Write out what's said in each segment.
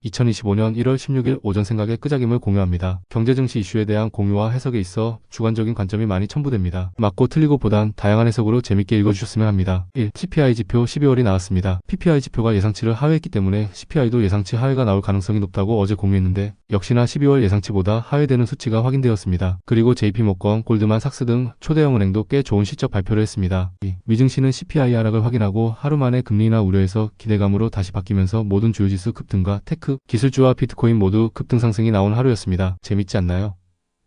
2025년 1월 16일 오전 생각의 끄적임을 공유합니다. 경제증시 이슈에 대한 공유와 해석에 있어 주관적인 관점이 많이 첨부됩니다. 맞고 틀리고 보단 다양한 해석으로 재밌게 읽어주셨으면 합니다. 1. CPI 지표 12월이 나왔습니다. PPI 지표가 예상치를 하회했기 때문에 CPI도 예상치 하회가 나올 가능성이 높다고 어제 공유했는데 역시나 12월 예상치보다 하회되는 수치가 확인되었습니다. 그리고 JP모건, 골드만삭스 등 초대형 은행도 꽤 좋은 실적 발표를 했습니다. 2. 미증시는 CPI 하락을 확인하고 하루 만에 금리 인하 우려에서 기대감으로 다시 바뀌면서 모든 주요 지수 급등과 테크, 기술주와 비트코인 모두 급등 상승이 나온 하루였습니다. 재밌지 않나요?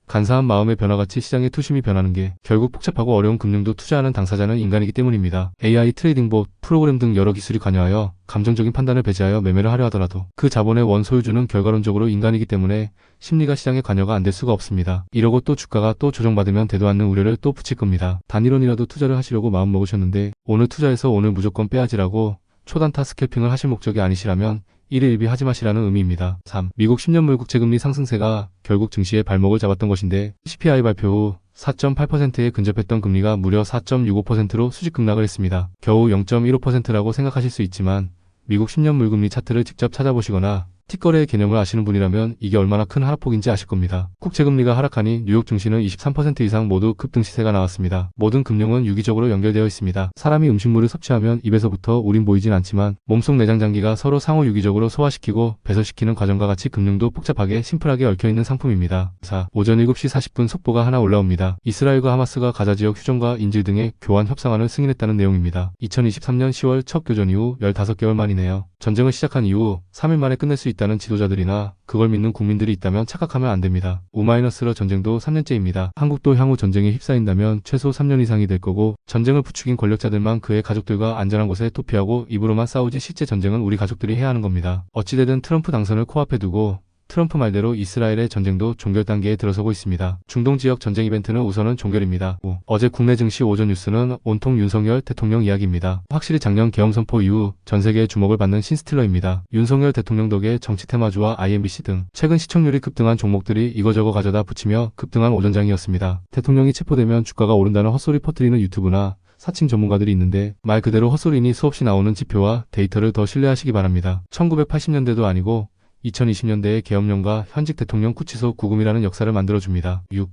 간사한 마음의 변화같이 시장의 투심이 변하는 게 결국 복잡하고 어려운 금융도 투자하는 당사자는 인간이기 때문입니다. AI 트레이딩봇, 프로그램 등 여러 기술이 관여하여 감정적인 판단을 배제하여 매매를 하려 하더라도 그 자본의 원 소유주는 결과론적으로 인간이기 때문에 심리가 시장에 관여가 안 될 수가 없습니다. 이러고 또 주가가 또 조정받으면 되도 않는 우려를 또 붙일 겁니다. 단일원이라도 투자를 하시려고 마음 먹으셨는데 오늘 투자해서 오늘 무조건 빼야지라고 초단타 스캘핑을 하실 목적이 아니시라면 1일 1비 하지 마시라는 의미입니다. 3. 미국 10년물 국채금리 상승세가 결국 증시의 발목을 잡았던 것인데 CPI 발표 후 4.8%에 근접했던 금리가 무려 4.65%로 수직 급락을 했습니다. 겨우 0.15%라고 생각하실 수 있지만 미국 10년물 금리 차트를 직접 찾아보시거나 틱거래의 개념을 아시는 분이라면 이게 얼마나 큰 하락폭인지 아실 겁니다. 국채금리가 하락하니 뉴욕 증시는 23% 이상 모두 급등 시세가 나왔습니다. 모든 금융은 유기적으로 연결되어 있습니다. 사람이 음식물을 섭취하면 입에서부터 우린 보이진 않지만 몸속 내장 장기가 서로 상호 유기적으로 소화시키고 배설시키는 과정과 같이 금융도 복잡하게 심플하게 얽혀있는 상품입니다. 4. 오전 7시 40분 속보가 하나 올라옵니다. 이스라엘과 하마스가 가자 지역 휴전과 인질 등의 교환 협상안을 승인했다는 내용입니다. 2023년 10월 첫 교전 이후 15개월 만이네요. 전쟁을 시작한 이후 3일 만에 끝낼 수 있다는 지도자들이나 그걸 믿는 국민들이 있다면 착각하면 안 됩니다. 우마이너스러 전쟁도 3년째입니다. 한국도 향후 전쟁에 휩싸인다면 최소 3년 이상이 될 거고 전쟁을 부추긴 권력자들만 그의 가족들과 안전한 곳에 도피하고 입으로만 싸우지 실제 전쟁은 우리 가족들이 해야 하는 겁니다. 어찌되든 트럼프 당선을 코앞에 두고 트럼프 말대로 이스라엘의 전쟁도 종결 단계에 들어서고 있습니다. 중동 지역 전쟁 이벤트는 우선은 종결입니다. 5. 어제 국내 증시 오전 뉴스는 온통 윤석열 대통령 이야기입니다. 확실히 작년 계엄 선포 이후 전 세계의 주목을 받는 신스틸러입니다. 윤석열 대통령 덕에 정치 테마주와 IMBC 등 최근 시청률이 급등한 종목들이 이거저거 가져다 붙이며 급등한 오전장이었습니다. 대통령이 체포되면 주가가 오른다는 헛소리 퍼뜨리는 유튜브나 사칭 전문가들이 있는데 말 그대로 헛소리니 수없이 나오는 지표와 데이터를 더 신뢰하시기 바랍니다. 1980년대도 아니고 2020년대의 계엄령과 현직 대통령 구치소 구금이라는 역사를 만들어줍니다. 6.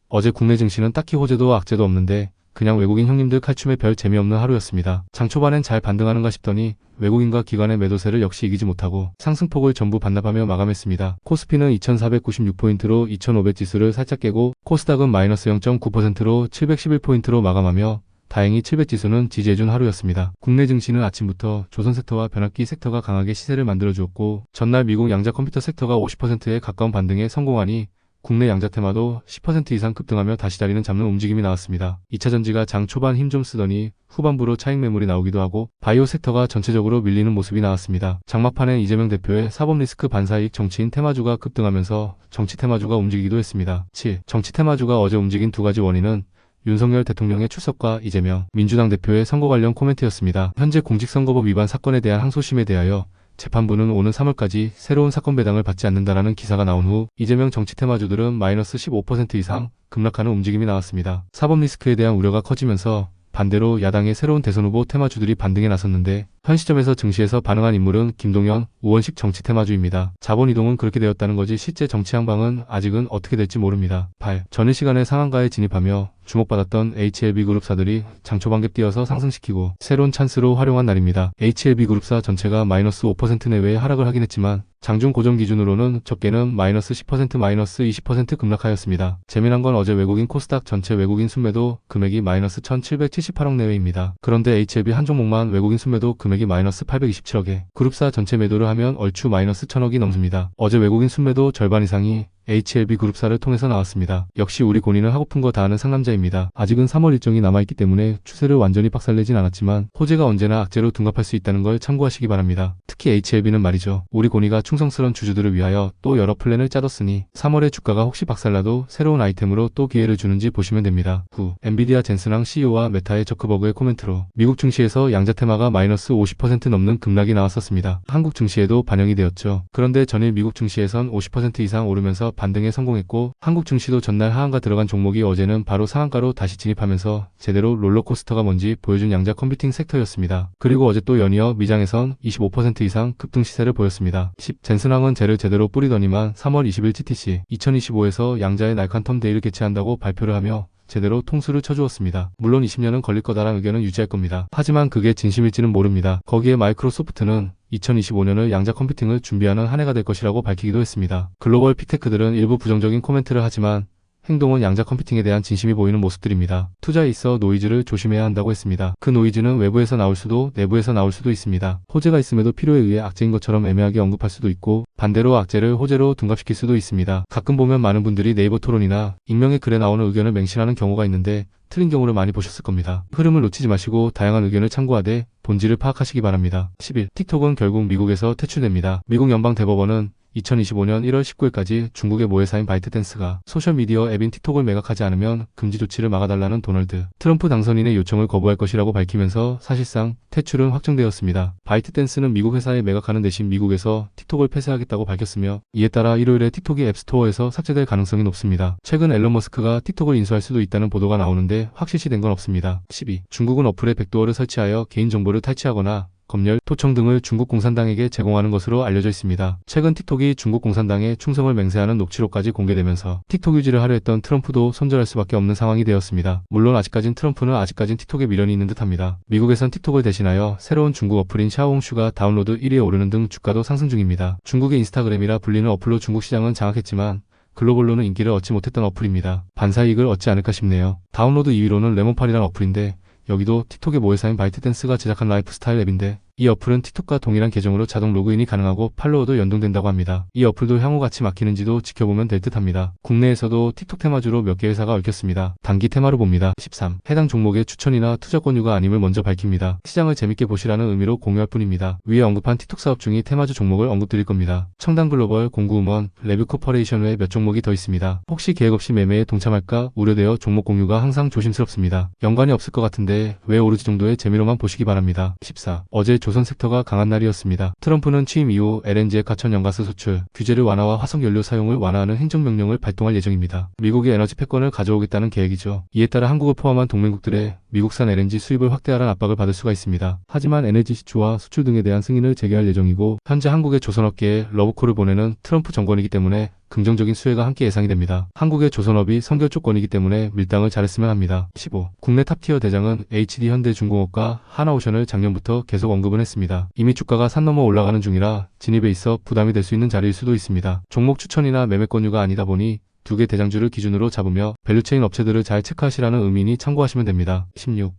어제 국내 증시는 딱히 호재도 악재도 없는데 그냥 외국인 형님들 칼춤에 별 재미없는 하루였습니다. 장 초반엔 잘 반등하는가 싶더니 외국인과 기관의 매도세를 역시 이기지 못하고 상승폭을 전부 반납하며 마감했습니다. 코스피는 2496포인트로 2500지수를 살짝 깨고 코스닥은 마이너스 0.9%로 711포인트로 마감하며 다행히 700지수는 지지해준 하루였습니다. 국내 증시는 아침부터 조선 섹터와 변압기 섹터가 강하게 시세를 만들어주었고 전날 미국 양자 컴퓨터 섹터가 50%에 가까운 반등에 성공하니 국내 양자 테마도 10% 이상 급등하며 다시 자리는 잡는 움직임이 나왔습니다. 2차전지가 장 초반 힘 좀 쓰더니 후반부로 차익 매물이 나오기도 하고 바이오 섹터가 전체적으로 밀리는 모습이 나왔습니다. 장막판엔 이재명 대표의 사법 리스크 반사이익 정치인 테마주가 급등하면서 정치 테마주가 움직이기도 했습니다. 7. 정치 테마주가 어제 움직인 두 가지 원인은 윤석열 대통령의 출석과 이재명 민주당 대표의 선거 관련 코멘트였습니다. 현재 공직선거법 위반 사건에 대한 항소심에 대하여 재판부는 오는 3월까지 새로운 사건 배당을 받지 않는다라는 기사가 나온 후 이재명 정치 테마주들은 마이너스 15% 이상 급락하는 움직임이 나왔습니다. 사법 리스크에 대한 우려가 커지면서 반대로 야당의 새로운 대선 후보 테마주들이 반등에 나섰는데 현 시점에서 증시에서 반응한 인물은 김동연, 우원식 정치 테마주입니다. 자본 이동은 그렇게 되었다는 거지 실제 정치 향방은 아직은 어떻게 될지 모릅니다. 8. 전일 시간에 상한가에 진입하며 주목받았던 HLB그룹사들이 장초반갭 뛰어서 상승시키고 새로운 찬스로 활용한 날입니다. HLB그룹사 전체가 마이너스 5% 내외의 하락을 하긴 했지만 장중 고점 기준으로는 적게는 마이너스 10% 마이너스 20% 급락하였습니다. 재미난 건 어제 외국인 코스닥 전체 외국인 순매도 금액이 마이너스 1778억 내외입니다. 그런데 HLB 한 종목만 외국인 순매도 금액이 마이너스 827억에 그룹사 전체 매도를 하면 얼추 마이너스 1000억이 넘습니다. 어제 외국인 순매도 절반 이상이 HLB 그룹사를 통해서 나왔습니다. 역시 우리 고니는 하고픈 거 다 하는 상남자입니다. 아직은 3월 일정이 남아있기 때문에 추세를 완전히 박살내진 않았지만 호재가 언제나 악재로 둔갑할 수 있다는 걸 참고하시기 바랍니다. 특히 HLB는 말이죠. 우리 고니가 충성스런 주주들을 위하여 또 여러 플랜을 짜뒀으니 3월에 주가가 혹시 박살나도 새로운 아이템으로 또 기회를 주는지 보시면 됩니다. 9. 엔비디아 젠슨왕 CEO와 메타의 저크버그의 코멘트로 미국 증시에서 양자 테마가 마이너스 50% 넘는 급락이 나왔었습니다. 한국 증시에도 반영이 되었죠. 그런데 전일 미국 증시에선 50% 이상 오르면서 반등에 성공했고 한국 증시도 전날 하한가 들어간 종목이 어제는 바로 상한가로 다시 진입하면서 제대로 롤러코스터가 뭔지 보여준 양자 컴퓨팅 섹터였습니다. 그리고 어제 또 연이어 미장에선 25% 이상 급등 시세를 보였습니다. 10. 젠슨항은 젤을 제대로 뿌리더니만 3월 20일 GTC 2025에서 양자의 날칸 텀 데이를 개최한다고 발표를 하며 제대로 통수를 쳐주었습니다. 물론 20년은 걸릴 거다라는 의견은 유지할 겁니다. 하지만 그게 진심일지는 모릅니다. 거기에 마이크로소프트는 2025년을 양자 컴퓨팅을 준비하는 한 해가 될 것이라고 밝히기도 했습니다. 글로벌 픽테크들은 일부 부정적인 코멘트를 하지만 행동은 양자 컴퓨팅에 대한 진심이 보이는 모습들입니다. 투자에 있어 노이즈를 조심해야 한다고 했습니다. 그 노이즈는 외부에서 나올 수도 내부에서 나올 수도 있습니다. 호재가 있음에도 필요에 의해 악재인 것처럼 애매하게 언급할 수도 있고 반대로 악재를 호재로 둔갑시킬 수도 있습니다. 가끔 보면 많은 분들이 네이버 토론이나 익명의 글에 나오는 의견을 맹신하는 경우가 있는데 틀린 경우를 많이 보셨을 겁니다. 흐름을 놓치지 마시고 다양한 의견을 참고하되 본질을 파악하시기 바랍니다. 11. 틱톡은 결국 미국에서 퇴출됩니다. 미국 연방대법원은 2025년 1월 19일까지 중국의 모회사인 바이트댄스가 소셜미디어 앱인 틱톡을 매각하지 않으면 금지 조치를 막아달라는 도널드 트럼프 당선인의 요청을 거부할 것이라고 밝히면서 사실상 퇴출은 확정되었습니다. 바이트댄스는 미국 회사에 매각하는 대신 미국에서 틱톡을 폐쇄하겠다고 밝혔으며 이에 따라 일요일에 틱톡이 앱스토어에서 삭제될 가능성이 높습니다. 최근 앨런 머스크가 틱톡을 인수할 수도 있다는 보도가 나오는데 확실시된 건 없습니다. 12. 중국은 어플에 백도어를 설치하여 개인정보를 탈취하거나 검열, 토청 등을 중국 공산당에게 제공하는 것으로 알려져 있습니다. 최근 틱톡이 중국 공산당에 충성을 맹세하는 녹취록까지 공개되면서 틱톡 유지를 하려 했던 트럼프도 손절할 수밖에 없는 상황이 되었습니다. 물론 아직까진 트럼프는 틱톡에 미련이 있는 듯합니다. 미국에선 틱톡을 대신하여 새로운 중국 어플인 샤오홍슈가 다운로드 1위에 오르는 등 주가도 상승 중입니다. 중국의 인스타그램이라 불리는 어플로 중국 시장은 장악했지만 글로벌로는 인기를 얻지 못했던 어플입니다. 반사이익을 얻지 않을까 싶네요. 다운로드 2위로는 레몬팔이라는 어플인데 여기도 틱톡의 모회사인 바이트댄스가 제작한 라이프스타일 앱인데 이 어플은 틱톡과 동일한 계정으로 자동 로그인이 가능하고 팔로워도 연동된다고 합니다. 이 어플도 향후 같이 막히는지도 지켜보면 될 듯합니다. 국내에서도 틱톡 테마주로 몇 개 회사가 얽혔습니다. 단기 테마로 봅니다. 13. 해당 종목의 추천이나 투자 권유가 아님을 먼저 밝힙니다. 시장을 재밌게 보시라는 의미로 공유할 뿐입니다. 위에 언급한 틱톡 사업 중이 테마주 종목을 언급드릴 겁니다. 청담글로벌, 공구음원, 레뷰코퍼레이션 외 몇 종목이 더 있습니다. 혹시 계획 없이 매매에 동참할까 우려되어 종목 공유가 항상 조심스럽습니다. 연관이 없을 것 같은데 왜 오르지 정도의 재미로만 보시기 바랍니다. 14. 어제 조선 섹터가 강한 날이었습니다. 트럼프는 취임 이후 LNG의 가천연가스 수출, 규제를 완화와 화석연료 사용을 완화하는 행정명령을 발동할 예정입니다. 미국이 에너지 패권을 가져오겠다는 계획이죠. 이에 따라 한국을 포함한 동맹국들의 미국산 LNG 수입을 확대하라는 압박을 받을 수가 있습니다. 하지만 에너지 시추와 수출 등에 대한 승인을 재개할 예정이고 현재 한국의 조선업계에 러브콜을 보내는 트럼프 정권이기 때문에 긍정적인 수혜가 함께 예상이 됩니다. 한국의 조선업이 선결 조건이기 때문에 밀당을 잘했으면 합니다. 15. 국내 탑티어 대장은 HD현대중공업과 하나오션을 작년부터 계속 언급은 했습니다. 이미 주가가 산 넘어 올라가는 중이라 진입에 있어 부담이 될 수 있는 자리일 수도 있습니다. 종목 추천이나 매매 권유가 아니다 보니 두 개 대장주를 기준으로 잡으며 밸류체인 업체들을 잘 체크하시라는 의미니 참고하시면 됩니다. 16.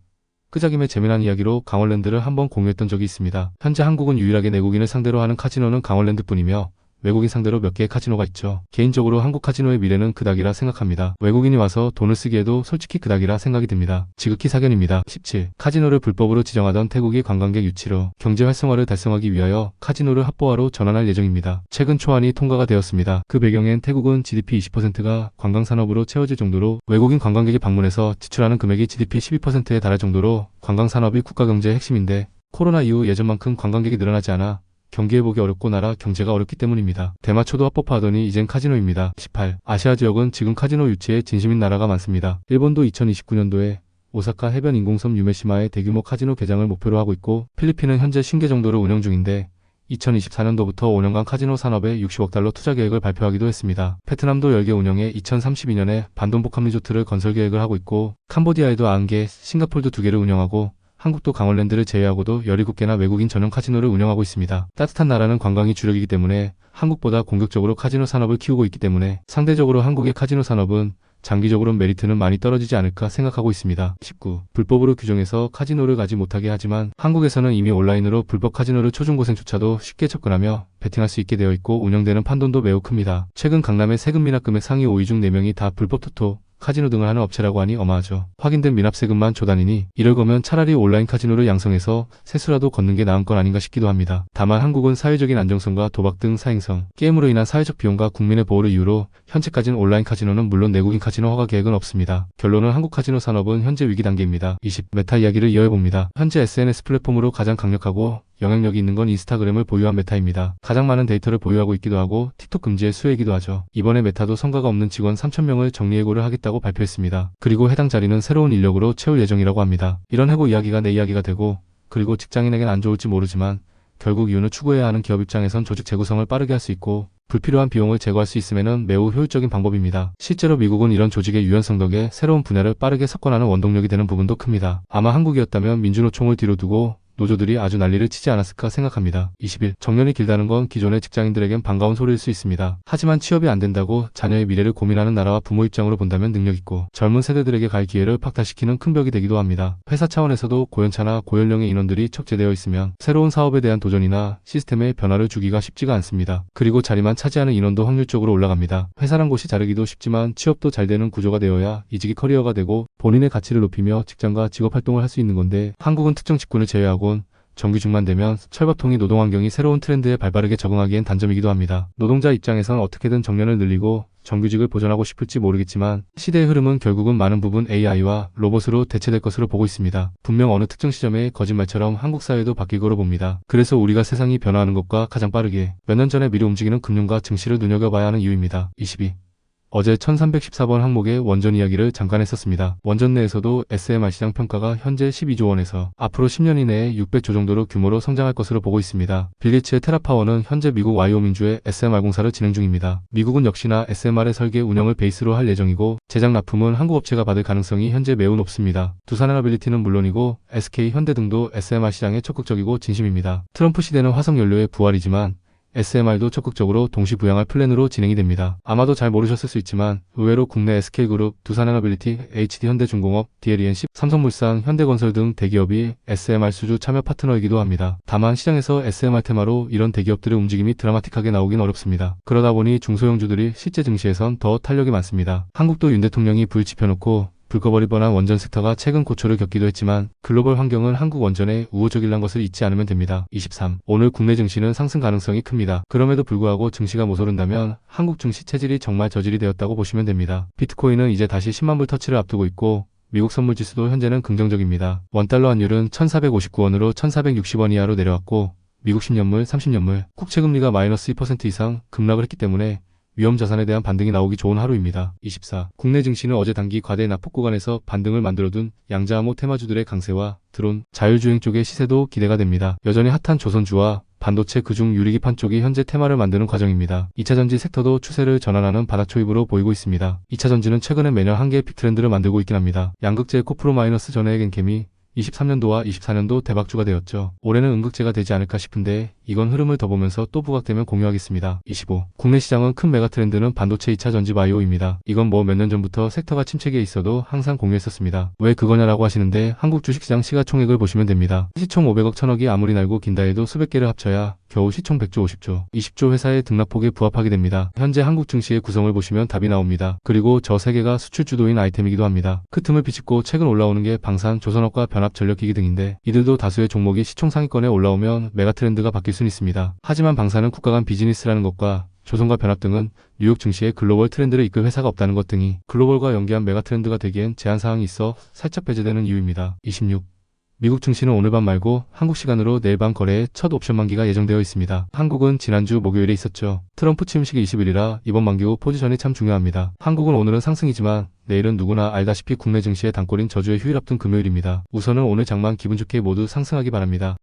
끄적임의 재미난 이야기로 강원랜드를 한번 공유했던 적이 있습니다. 현재 한국은 유일하게 내국인을 상대로 하는 카지노는 강원랜드뿐이며 외국인 상대로 몇 개의 카지노가 있죠. 개인적으로 한국 카지노의 미래는 그닥이라 생각합니다. 외국인이 와서 돈을 쓰기에도 솔직히 그닥이라 생각이 듭니다. 지극히 사견입니다. 17. 카지노를 불법으로 지정하던 태국이 관광객 유치로 경제 활성화를 달성하기 위하여 카지노를 합법화로 전환할 예정입니다. 최근 초안이 통과가 되었습니다. 그 배경엔 태국은 GDP 20%가 관광산업으로 채워질 정도로 외국인 관광객이 방문해서 지출하는 금액이 GDP 12%에 달할 정도로 관광산업이 국가경제의 핵심인데 코로나 이후 예전만큼 관광객이 늘어나지 않아 경기회복이 어렵고 나라 경제가 어렵기 때문입니다. 대마초도 합법화하더니 이젠 카지노입니다. 18. 아시아 지역은 지금 카지노 유치에 진심인 나라가 많습니다. 일본도 2029년도에 오사카 해변 인공섬 유메시마에 대규모 카지노 개장을 목표로 하고 있고 필리핀은 현재 50개 정도를 운영 중인데 2024년도부터 5년간 카지노 산업에 60억 달러 투자 계획을 발표하기도 했습니다. 베트남도 10개 운영해 2032년에 반돈복합 리조트를 건설 계획을 하고 있고 캄보디아에도 90개, 싱가폴도 2개를 운영하고 한국도 강원랜드를 제외하고도 17개나 외국인 전용 카지노를 운영하고 있습니다. 따뜻한 나라는 관광이 주력이기 때문에 한국보다 공격적으로 카지노 산업을 키우고 있기 때문에 상대적으로 한국의 카지노 산업은 장기적으로 메리트는 많이 떨어지지 않을까 생각하고 있습니다. 19. 불법으로 규정해서 카지노를 가지 못하게 하지만 한국에서는 이미 온라인으로 불법 카지노를 초중고생조차도 쉽게 접근하며 베팅할 수 있게 되어 있고 운영되는 판돈도 매우 큽니다. 최근 강남의 세금 미납 금액 상위 5위 중 4명이 다 불법 토토, 카지노 등을 하는 업체라고 하니 어마하죠. 확인된 미납세금만 조단이니 이럴 거면 차라리 온라인 카지노를 양성해서 세수라도 걷는 게 나은 건 아닌가 싶기도 합니다. 다만 한국은 사회적인 안정성과 도박 등 사행성, 게임으로 인한 사회적 비용과 국민의 보호를 이유로 현재까지는 온라인 카지노는 물론 내국인 카지노 허가 계획은 없습니다. 결론은 한국 카지노 산업은 현재 위기 단계입니다. 20. 메타 이야기를 이어해봅니다. 현재 SNS 플랫폼으로 가장 강력하고 영향력이 있는 건 인스타그램을 보유한 메타입니다. 가장 많은 데이터를 보유하고 있기도 하고 틱톡 금지의 수혜이기도 하죠. 이번에 메타도 성과가 없는 직원 3,000명을 정리해고를 하겠다고 발표했습니다. 그리고 해당 자리는 새로운 인력으로 채울 예정이라고 합니다. 이런 해고 이야기가 내 이야기가 되고 그리고 직장인에겐 안 좋을지 모르지만 결국 이윤을 추구해야 하는 기업 입장에선 조직 재구성을 빠르게 할 수 있고 불필요한 비용을 제거할 수 있으면 매우 효율적인 방법입니다. 실제로 미국은 이런 조직의 유연성 덕에 새로운 분야를 빠르게 석권하는 원동력이 되는 부분도 큽니다. 아마 한국이었다면 민주노총을 뒤로 두고 노조들이 아주 난리를 치지 않았을까 생각합니다. 20일, 정년이 길다는 건 기존의 직장인들에겐 반가운 소리일 수 있습니다. 하지만 취업이 안 된다고 자녀의 미래를 고민하는 나라와 부모 입장으로 본다면 능력있고 젊은 세대들에게 갈 기회를 박탈시키는 큰 벽이 되기도 합니다. 회사 차원에서도 고연차나 고연령의 인원들이 척제되어 있으면 새로운 사업에 대한 도전이나 시스템의 변화를 주기가 쉽지가 않습니다. 그리고 자리만 차지하는 인원도 확률적으로 올라갑니다. 회사란 곳이 자르기도 쉽지만 취업도 잘 되는 구조가 되어야 이직이 커리어가 되고 본인의 가치를 높이며 직장과 직업 활동을 할 수 있는 건데 한국은 특정 직군을 제외하고 정규직만 되면 철밥통이 노동환경이 새로운 트렌드에 발빠르게 적응하기엔 단점이기도 합니다. 노동자 입장에선 어떻게든 정년을 늘리고 정규직을 보존하고 싶을지 모르겠지만 시대의 흐름은 결국은 많은 부분 AI와 로봇으로 대체될 것으로 보고 있습니다. 분명 어느 특정 시점에 거짓말처럼 한국 사회도 바뀔 거로 봅니다. 그래서 우리가 세상이 변화하는 것과 가장 빠르게 몇 년 전에 미리 움직이는 금융과 증시를 눈여겨봐야 하는 이유입니다. 22. 어제 1314번 항목의 원전 이야기를 잠깐 했었습니다. 원전 내에서도 SMR 시장 평가가 현재 12조 원에서 앞으로 10년 이내에 600조 정도로 규모로 성장할 것으로 보고 있습니다. 빌 게이츠의 테라파워는 현재 미국 와이오밍주에 SMR 공사를 진행 중입니다. 미국은 역시나 SMR의 설계 운영을 베이스로 할 예정이고 제작 납품은 한국 업체가 받을 가능성이 현재 매우 높습니다. 두산에너빌리티는 물론이고 SK, 현대 등도 SMR 시장에 적극적이고 진심입니다. 트럼프 시대는 화석연료의 부활이지만 SMR도 적극적으로 동시부양할 플랜으로 진행이 됩니다. 아마도 잘 모르셨을 수 있지만 의외로 국내 SK그룹, 두산에너빌리티, HD현대중공업, DLENC, 삼성물산, 현대건설 등 대기업이 SMR 수주 참여 파트너이기도 합니다. 다만 시장에서 SMR 테마로 이런 대기업들의 움직임이 드라마틱하게 나오긴 어렵습니다. 그러다 보니 중소형주들이 실제 증시에선 더 탄력이 많습니다. 한국도 윤 대통령이 불 지펴놓고 불 꺼버릴 뻔한 원전 섹터가 최근 고초를 겪기도 했지만 글로벌 환경은 한국 원전에 우호적이란 것을 잊지 않으면 됩니다. 23. 오늘 국내 증시는 상승 가능성이 큽니다. 그럼에도 불구하고 증시가 모서른다면 한국 증시 체질이 정말 저질이 되었다고 보시면 됩니다. 비트코인은 이제 다시 10만 불 터치를 앞두고 있고 미국 선물지수도 현재는 긍정적입니다. 원달러 환율은 1459원으로 1460원 이하로 내려왔고 미국 10년물, 30년물, 국채금리가 마이너스 2% 이상 급락을 했기 때문에 위험 자산에 대한 반등이 나오기 좋은 하루입니다. 24. 국내 증시는 어제 단기 과대 낙폭 구간에서 반등을 만들어둔 양자암호 테마주들의 강세와 드론, 자율주행 쪽의 시세도 기대가 됩니다. 여전히 핫한 조선주와 반도체 그중 유리기판 쪽이 현재 테마를 만드는 과정입니다. 2차전지 섹터도 추세를 전환하는 바닥 초입으로 보이고 있습니다. 2차전지는 최근에 매년 한 개의 픽 트렌드를 만들고 있긴 합니다. 양극재 코프로 마이너스 전해의 겐캠이 23년도와 24년도 대박주가 되었죠. 올해는 음극재가 되지 않을까 싶은데 이건 흐름을 더 보면서 또 부각되면 공유하겠습니다. 25. 국내 시장은 큰 메가 트렌드는 반도체 2차 전지 바이오입니다. 이건 뭐 몇 년 전부터 섹터가 침체기에 있어도 항상 공유했었습니다. 왜 그거냐라고 하시는데 한국 주식시장 시가총액을 보시면 됩니다. 시총 500억 1000억이 아무리 날고 긴다 해도 수백 개를 합쳐야 겨우 시총 100조 50조, 20조 회사의 등락폭에 부합하게 됩니다. 현재 한국 증시의 구성을 보시면 답이 나옵니다. 그리고 저 세 개가 수출 주도인 아이템이기도 합니다. 그 틈을 비집고 최근 올라오는 게 방산, 조선업과 변압전력기기 등인데 이들도 다수의 종목이 시총 상위권에 올라오면 메가 트렌드가 바뀔 수는 있습니다. 하지만 방산은 국가 간 비즈니스라는 것과 조선과 변압 등은 뉴욕 증시의 글로벌 트렌드를 이끌 회사가 없다는 것 등이 글로벌과 연계한 메가 트렌드가 되기엔 제한사항이 있어 살짝 배제되는 이유입니다. 26. 미국 증시는 오늘 밤 말고 한국 시간으로 내일 밤 거래에 첫 옵션 만기가 예정되어 있습니다. 한국은 지난주 목요일에 있었죠. 트럼프 취임식이 20일이라 이번 만기 후 포지션이 참 중요합니다. 한국은 오늘은 상승이지만 내일은 누구나 알다시피 국내 증시의 단골인 저주의 휴일 앞둔 금요일입니다. 우선은 오늘 장만 기분 좋게 모두 상승하기 바랍니다.